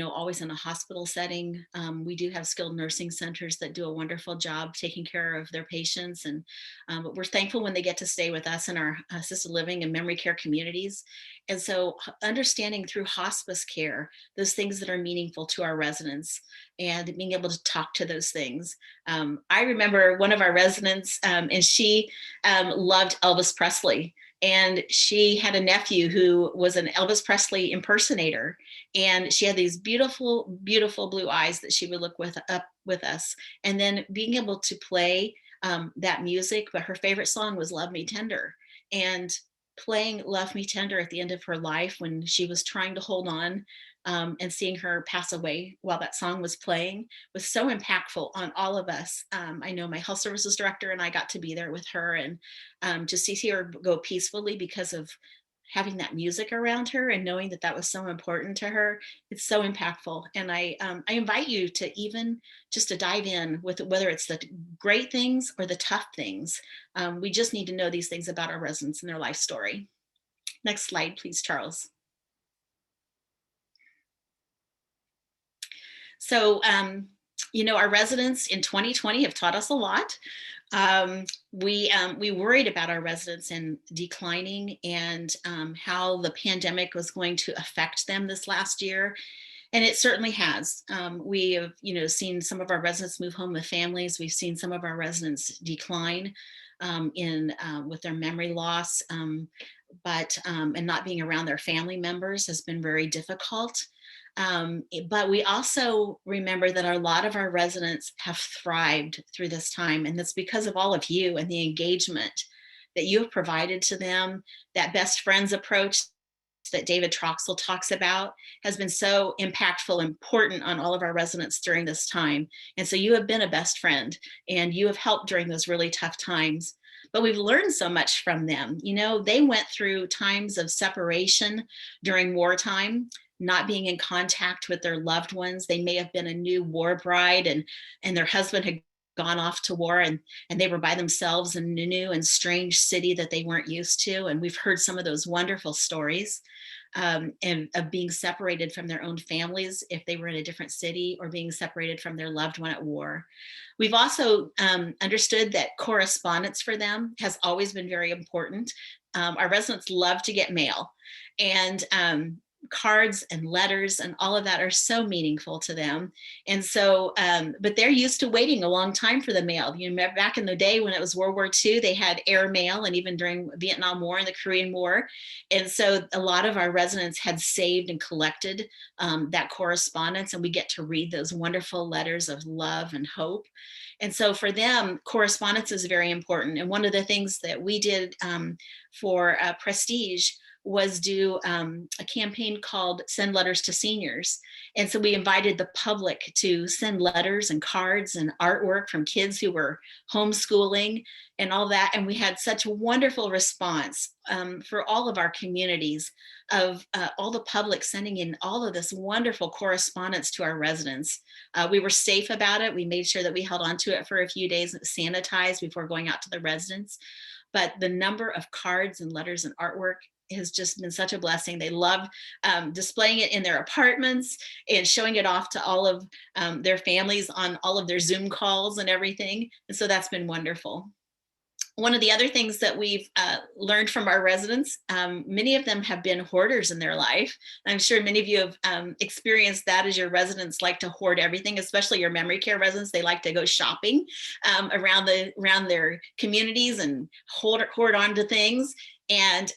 always in a hospital setting. We do have skilled nursing centers that do a wonderful job taking care of their patients. And but we're thankful when they get to stay with us in our assisted living and memory care communities. And so understanding through hospice care, those things that are meaningful to our residents, and being able to talk to those things. I remember one of our residents, and she loved Elvis Presley. And she had a nephew who was an Elvis Presley impersonator. And she had these beautiful, beautiful blue eyes that she would look up with us. And then being able to play that music, but her favorite song was Love Me Tender. And playing Love Me Tender at the end of her life when she was trying to hold on, and seeing her pass away while that song was playing was so impactful on all of us. I know my health services director and I got to be there with her, and to see her go peacefully because of having that music around her and knowing that that was so important to her. It's so impactful. And I invite you to even just to dive in with whether it's the great things or the tough things. We just need to know these things about our residents and their life story. Next slide, please, Charles. So, our residents in 2020 have taught us a lot. We worried about our residents in declining and how the pandemic was going to affect them this last year. And it certainly has. We have, seen some of our residents move home with families. We've seen some of our residents decline in with their memory loss, and not being around their family members has been very difficult. But we also remember that a lot of our residents have thrived through this time, and that's because of all of you and the engagement that you have provided to them. That best friends approach that David Troxel talks about has been so impactful, important on all of our residents during this time. And so you have been a best friend and you have helped during those really tough times. But we've learned so much from them. They went through times of separation during wartime, not being in contact with their loved ones. They may have been a new war bride and their husband had gone off to war and they were by themselves in a new and strange city that they weren't used to. And we've heard some of those wonderful stories and of being separated from their own families if they were in a different city, or being separated from their loved one at war. We've also understood that correspondence for them has always been very important. Our residents love to get mail, and cards and letters and all of that are so meaningful to them. And so, but they're used to waiting a long time for the mail. Back in the day when it was World War II, they had air mail, and even during Vietnam War and the Korean War. And so a lot of our residents had saved and collected that correspondence, and we get to read those wonderful letters of love and hope. And so for them, correspondence is very important. And one of the things that we did for Prestige was do a campaign called Send Letters to Seniors. And so we invited the public to send letters and cards and artwork from kids who were homeschooling and all that. And we had such a wonderful response for all of our communities of all the public sending in all of this wonderful correspondence to our residents. We were safe about it. We made sure that we held on to it for a few days, sanitized before going out to the residents. But the number of cards and letters and artwork has just been such a blessing. They love displaying it in their apartments and showing it off to all of their families on all of their Zoom calls and everything. And so that's been wonderful. One of the other things that we've learned from our residents, many of them have been hoarders in their life. I'm sure many of you have experienced that, as your residents like to hoard everything, especially your memory care residents. They like to go shopping around their communities and hoard onto things. And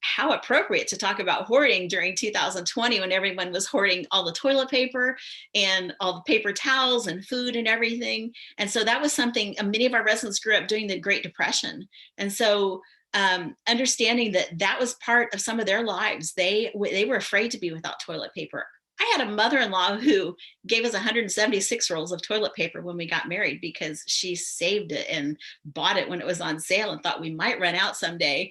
how appropriate to talk about hoarding during 2020 when everyone was hoarding all the toilet paper and all the paper towels and food and everything. And so that was something many of our residents grew up during the Great Depression. And so understanding that that was part of some of their lives, they were afraid to be without toilet paper. I had a mother-in-law who gave us 176 rolls of toilet paper when we got married because she saved it and bought it when it was on sale and thought we might run out someday.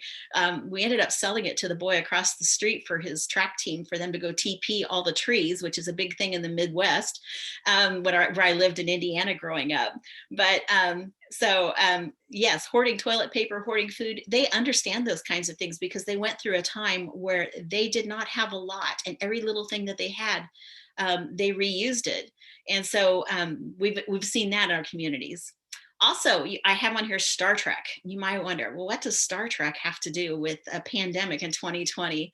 We ended up selling it to the boy across the street for his track team for them to go TP all the trees, which is a big thing in the Midwest, where I lived in Indiana growing up. But yes, hoarding toilet paper, hoarding food, they understand those kinds of things because they went through a time where they did not have a lot, and every little thing that they had, they reused it. And so we've seen that in our communities. Also, I have on here Star Trek. You might wonder, well, what does Star Trek have to do with a pandemic in 2020?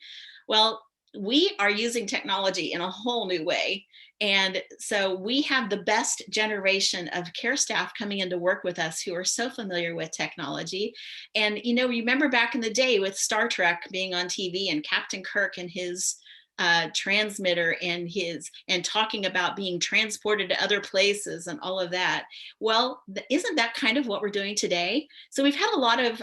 Well, we are using technology in a whole new way. And so we have the best generation of care staff coming in to work with us who are so familiar with technology. And, remember back in the day with Star Trek being on TV and Captain Kirk and his transmitter and talking about being transported to other places and all of that. Well, isn't that kind of what we're doing today? So we've had a lot of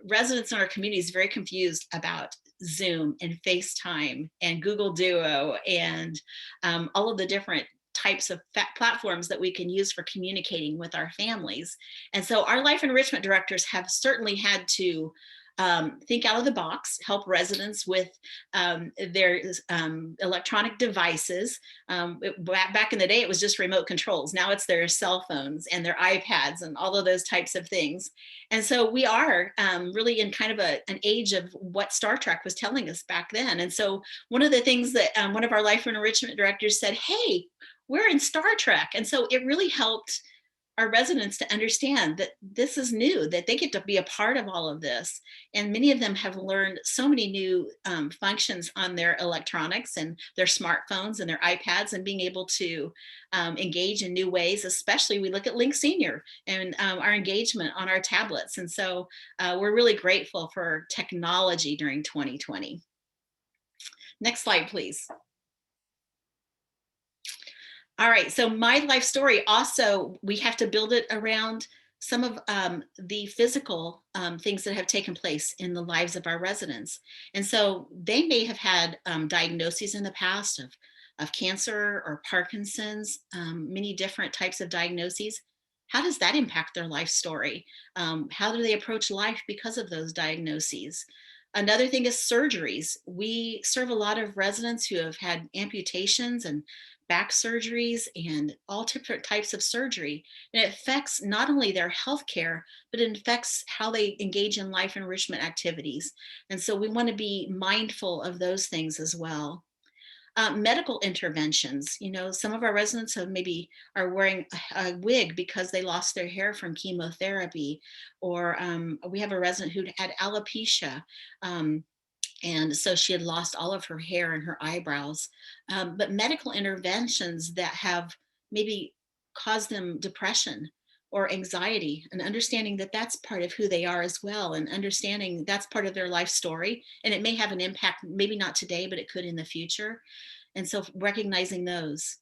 residents in our communities very confused about Zoom and FaceTime and Google Duo and all of the different types of platforms that we can use for communicating with our families. And so our life enrichment directors have certainly had to think out of the box, help residents with their electronic devices. Back in the day, it was just remote controls. Now it's their cell phones and their iPads and all of those types of things. And so we are really in kind of an age of what Star Trek was telling us back then. And so one of the things that one of our life enrichment directors said, hey, we're in Star Trek. And so it really helped our residents to understand that this is new, that they get to be a part of all of this. And many of them have learned so many new functions on their electronics and their smartphones and their iPads, and being able to engage in new ways. Especially we look at Link Senior and our engagement on our tablets. And so we're really grateful for technology during 2020. Next slide, please. All right, so my life story also, we have to build it around some of the physical things that have taken place in the lives of our residents. And so they may have had diagnoses in the past of cancer or Parkinson's, many different types of diagnoses. How does that impact their life story? How do they approach life because of those diagnoses? Another thing is surgeries. We serve a lot of residents who have had amputations and back surgeries and all different types of surgery. And it affects not only their health care, but it affects how they engage in life enrichment activities. And so we want to be mindful of those things as well. Medical interventions, some of our residents have maybe are wearing a wig because they lost their hair from chemotherapy, or we have a resident who had alopecia. And so she had lost all of her hair and her eyebrows. But medical interventions that have maybe caused them depression or anxiety, and understanding that that's part of who they are as well, and understanding that's part of their life story. And it may have an impact, maybe not today, but it could in the future. And so recognizing those.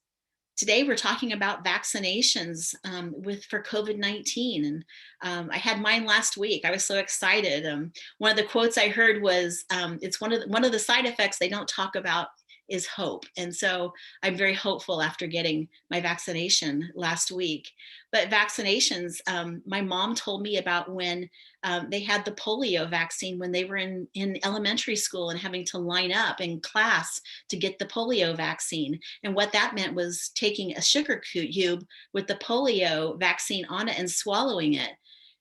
Today we're talking about vaccinations for COVID-19, and I had mine last week. I was so excited. One of the quotes I heard was, "It's one of the side effects they don't talk about is hope." And so I'm very hopeful after getting my vaccination last week. But vaccinations, my mom told me about when they had the polio vaccine when they were in elementary school and having to line up in class to get the polio vaccine. And what that meant was taking a sugar cube with the polio vaccine on it and swallowing it.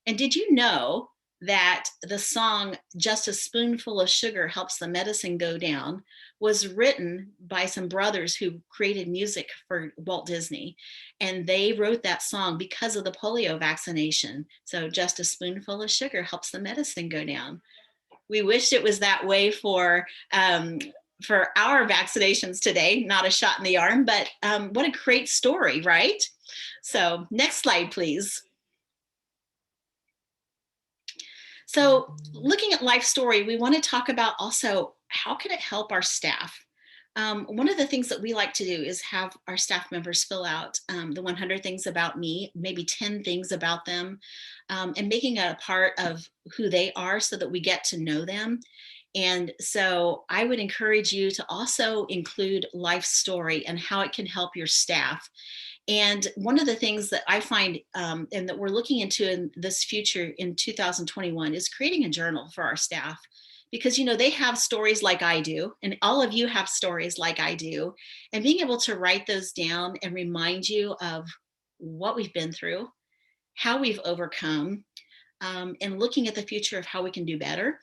And did you know that the song "Just a Spoonful of Sugar Helps the Medicine Go Down" was written by some brothers who created music for Walt Disney? And they wrote that song because of the polio vaccination. So just a spoonful of sugar helps the medicine go down. We wish it was that way for our vaccinations today, not a shot in the arm, but what a great story, right? So next slide, please. So looking at life story, we want to talk about also how can it help our staff? One of the things that we like to do is have our staff members fill out the 100 things about me, maybe 10 things about them, and making it a part of who they are so that we get to know them. And so I would encourage you to also include life story and how it can help your staff. And one of the things that I find and that we're looking into in this future in 2021 is creating a journal for our staff, because they have stories like I do, and all of you have stories like I do, and being able to write those down and remind you of what we've been through, how we've overcome, and looking at the future of how we can do better.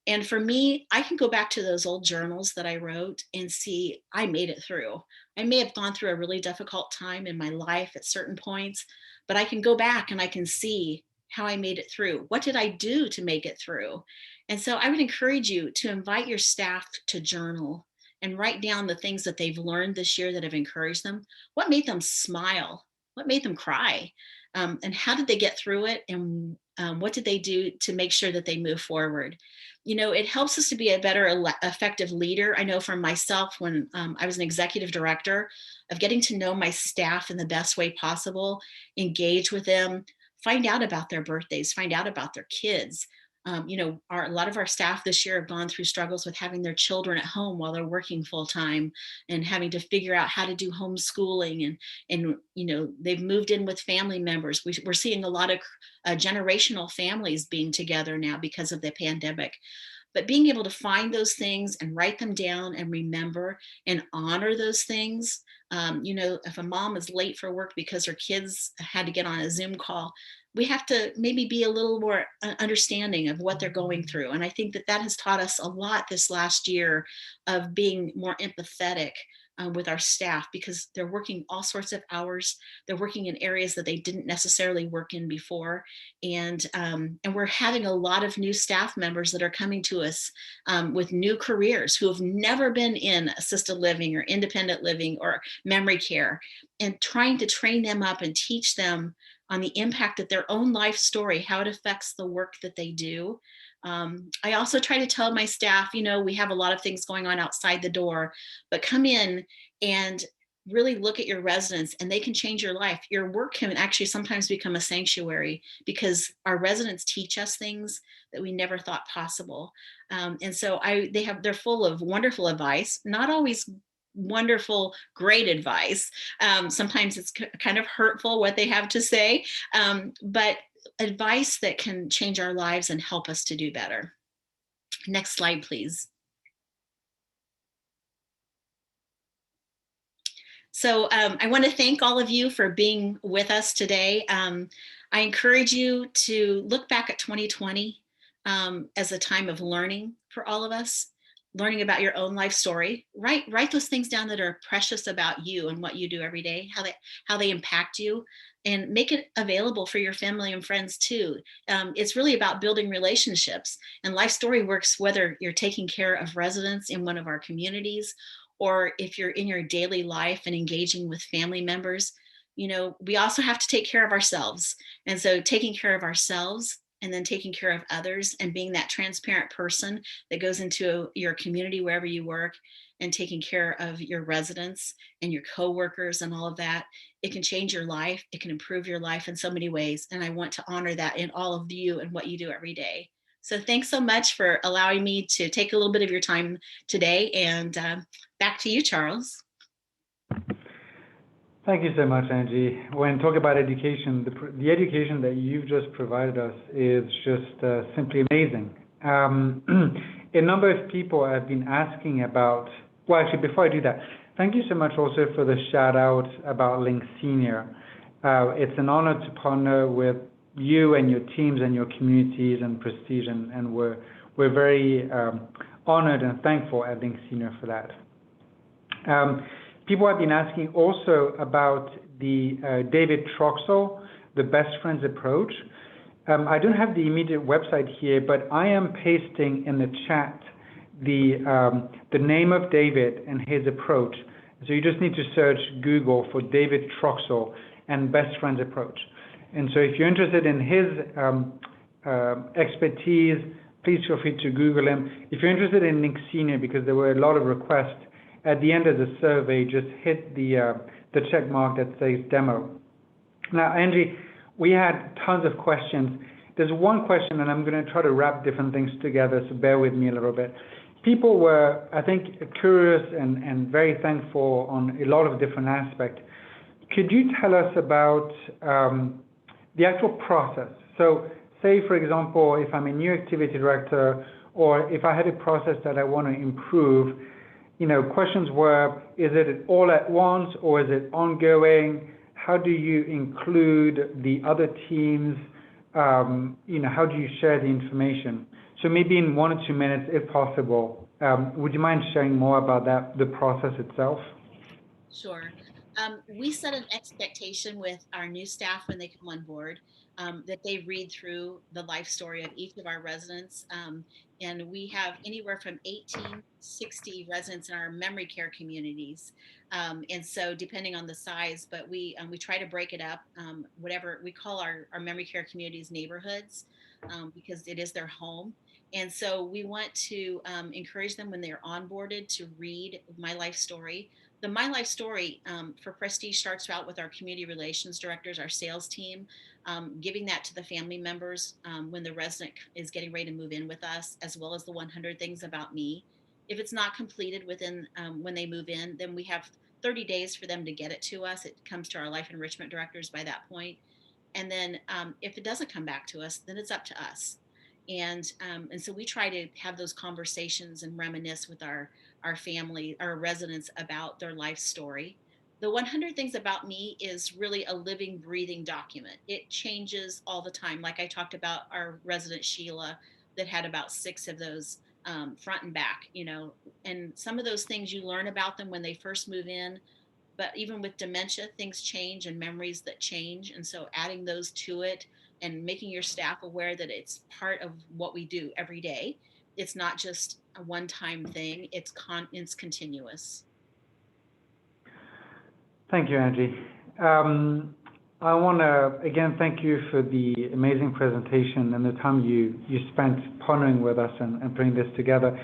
And for me, I can go back to those old journals that I wrote and see I made it through. I may have gone through a really difficult time in my life at certain points, but I can go back and I can see how I made it through. What did I do to make it through? And so I would encourage you to invite your staff to journal and write down the things that they've learned this year that have encouraged them. What made them smile? What made them cry? And how did they get through it? And what did they do to make sure that they move forward? It helps us to be a better, effective leader. I know from myself when I was an executive director, of getting to know my staff in the best way possible, engage with them, find out about their birthdays, find out about their kids. A lot of our staff this year have gone through struggles with having their children at home while they're working full time, and having to figure out how to do homeschooling, and they've moved in with family members. We're seeing a lot of generational families being together now because of the pandemic. But being able to find those things and write them down and remember and honor those things. If a mom is late for work because her kids had to get on a Zoom call, we have to maybe be a little more understanding of what they're going through. And I think that that has taught us a lot this last year of being more empathetic with our staff, because they're working all sorts of hours. They're working in areas that they didn't necessarily work in before. And we're having a lot of new staff members that are coming to us with new careers who have never been in assisted living or independent living or memory care, and trying to train them up and teach them on the impact of their own life story, how it affects the work that they do. I also try to tell my staff, we have a lot of things going on outside the door, but come in and really look at your residents, and they can change your life. Your work can actually sometimes become a sanctuary because our residents teach us things that we never thought possible. And so they're full of wonderful advice, not always wonderful, great advice. Sometimes it's kind of hurtful what they have to say, but advice that can change our lives and help us to do better. Next slide, please. So I want to thank all of you for being with us today. I encourage you to look back at 2020 as a time of learning for all of us, learning about your own life story. Write those things down that are precious about you and what you do every day, how they impact you, and make it available for your family and friends too. It's really about building relationships, and Life Story works whether you're taking care of residents in one of our communities, or if you're in your daily life and engaging with family members. We also have to take care of ourselves. And so taking care of ourselves and then taking care of others and being that transparent person that goes into your community wherever you work, and taking care of your residents and your coworkers and all of that, it can change your life. It can improve your life in so many ways. And I want to honor that in all of you and what you do every day. So thanks so much for allowing me to take a little bit of your time today. And back to you, Charles. Thank you so much, Angie. When talking about education, the education that you've just provided us is just simply amazing. A number of people have been asking about, well, actually, before I do that, thank you so much also for the shout out about Link Senior. It's an honor to partner with you and your teams and your communities and Prestige, and we're very honored and thankful at Link Senior for that. People have been asking also about the David Troxel, the Best Friends approach. I don't have the immediate website here, but I am pasting in the chat the name of David and his approach. So you just need to search Google for David Troxel and Best Friends approach. And so if you're interested in his expertise, please feel free to Google him. If you're interested in Link Senior, because there were a lot of requests, at the end of the survey, just hit the check mark that says demo. Now, Angie, we had tons of questions. There's one question, and I'm going to try to wrap different things together, so bear with me a little bit. People were, I think, curious and very thankful on a lot of different aspects. Could you tell us about the actual process? So say, for example, if I'm a new activity director, or if I had a process that I want to improve, questions were, is it all at once or is it ongoing? How do you include the other teams? How do you share the information? So maybe in 1 or 2 minutes, if possible, would you mind sharing more about that, the process itself? Sure. We set an expectation with our new staff when they come on board, that they read through the life story of each of our residents. And we have anywhere from 18 to 60 residents in our memory care communities. And so depending on the size, but we try to break it up, whatever we call our memory care communities neighborhoods, because it is their home. And so we want to encourage them when they're onboarded to read My Life Story. The My Life Story for Prestige starts out with our community relations directors, our sales team, giving that to the family members when the resident is getting ready to move in with us, as well as the 100 Things About Me. If it's not completed within when they move in, then we have 30 days for them to get it to us. It comes to our life enrichment directors by that point. And then if it doesn't come back to us, then it's up to us. And so we try to have those conversations and reminisce with our family, our residents, about their life story. The 100 Things About Me is really a living, breathing document. It changes all the time. Like I talked about our resident Sheila that had about 6 of those front and back, and some of those things you learn about them when they first move in. But even with dementia, things change and memories that change. And so adding those to it and making your staff aware that it's part of what we do every day. It's not just a one-time thing, it's continuous. Thank you, Angie. I want to again thank you for the amazing presentation and the time you spent pondering with us and putting this together.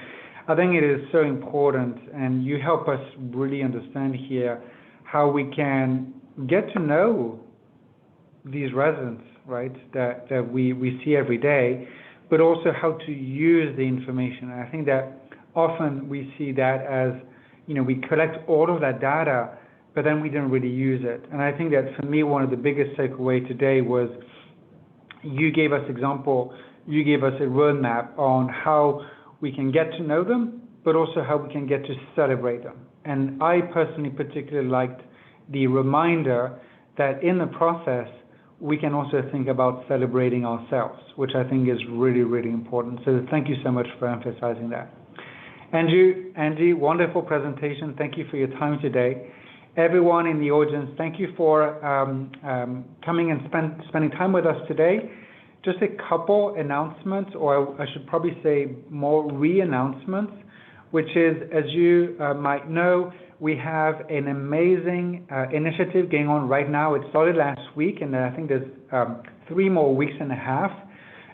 I think it is so important, and you help us really understand here how we can get to know these residents, right, that we see every day, but also how to use the information. And I think that often we see that as, we collect all of that data, but then we don't really use it. And I think that for me, one of the biggest takeaway today was you gave us a roadmap on how we can get to know them, but also how we can get to celebrate them. And I personally particularly liked the reminder that in the process, we can also think about celebrating ourselves, which I think is really, really important. So thank you so much for emphasizing that. Angie, wonderful presentation. Thank you for your time today. Everyone in the audience, thank you for coming and spending time with us today. Just a couple announcements, or I should probably say more re-announcements, which is, as you might know, we have an amazing initiative going on right now. It started last week, and I think there's 3 more weeks and a half.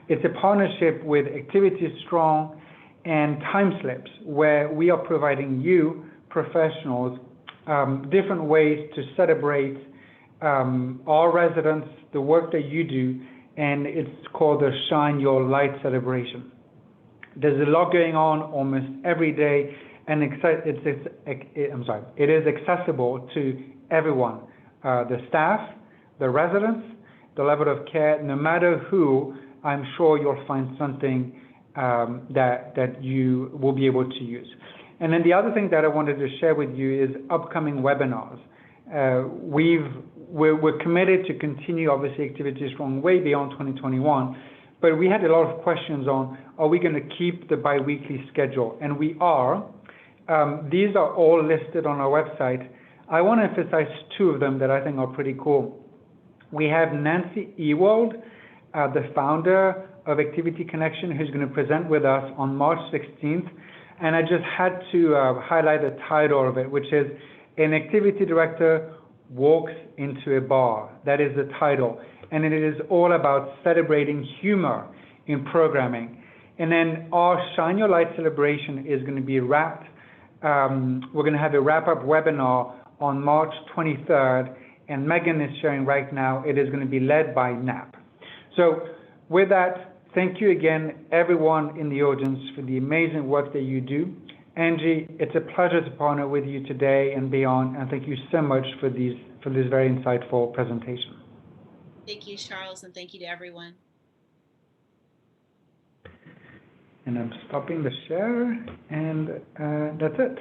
It's a partnership with Activity Strong and Time Slips, where we are providing you, professionals, different ways to celebrate our residents, the work that you do, and it's called the Shine Your Light Celebration. There's a lot going on almost every day, and it is accessible to everyone, the staff, the residents, the level of care. No matter who, I'm sure you'll find something that you will be able to use. And then the other thing that I wanted to share with you is upcoming webinars. We're committed to continue, obviously, Activity Strong way beyond 2021, but we had a lot of questions on, are we going to keep the bi-weekly schedule? And we are. These are all listed on our website. I want to emphasize 2 of them that I think are pretty cool. We have Nancy Ewald, the founder of Activity Connection, who's going to present with us on March 16th. And I just had to highlight the title of it, which is An Activity Director Walks into a Bar. That is the title. And it is all about celebrating humor in programming. And then our Shine Your Light celebration is going to be wrapped. We're going to have a wrap-up webinar on March 23rd, and Megan is sharing right now. It is going to be led by NAP. So with that, thank you again, everyone in the audience, for the amazing work that you do. Angie, it's a pleasure to partner with you today and beyond, and thank you so much for this very insightful presentation. Thank you, Charles, and thank you to everyone. And I'm stopping the share, and that's it.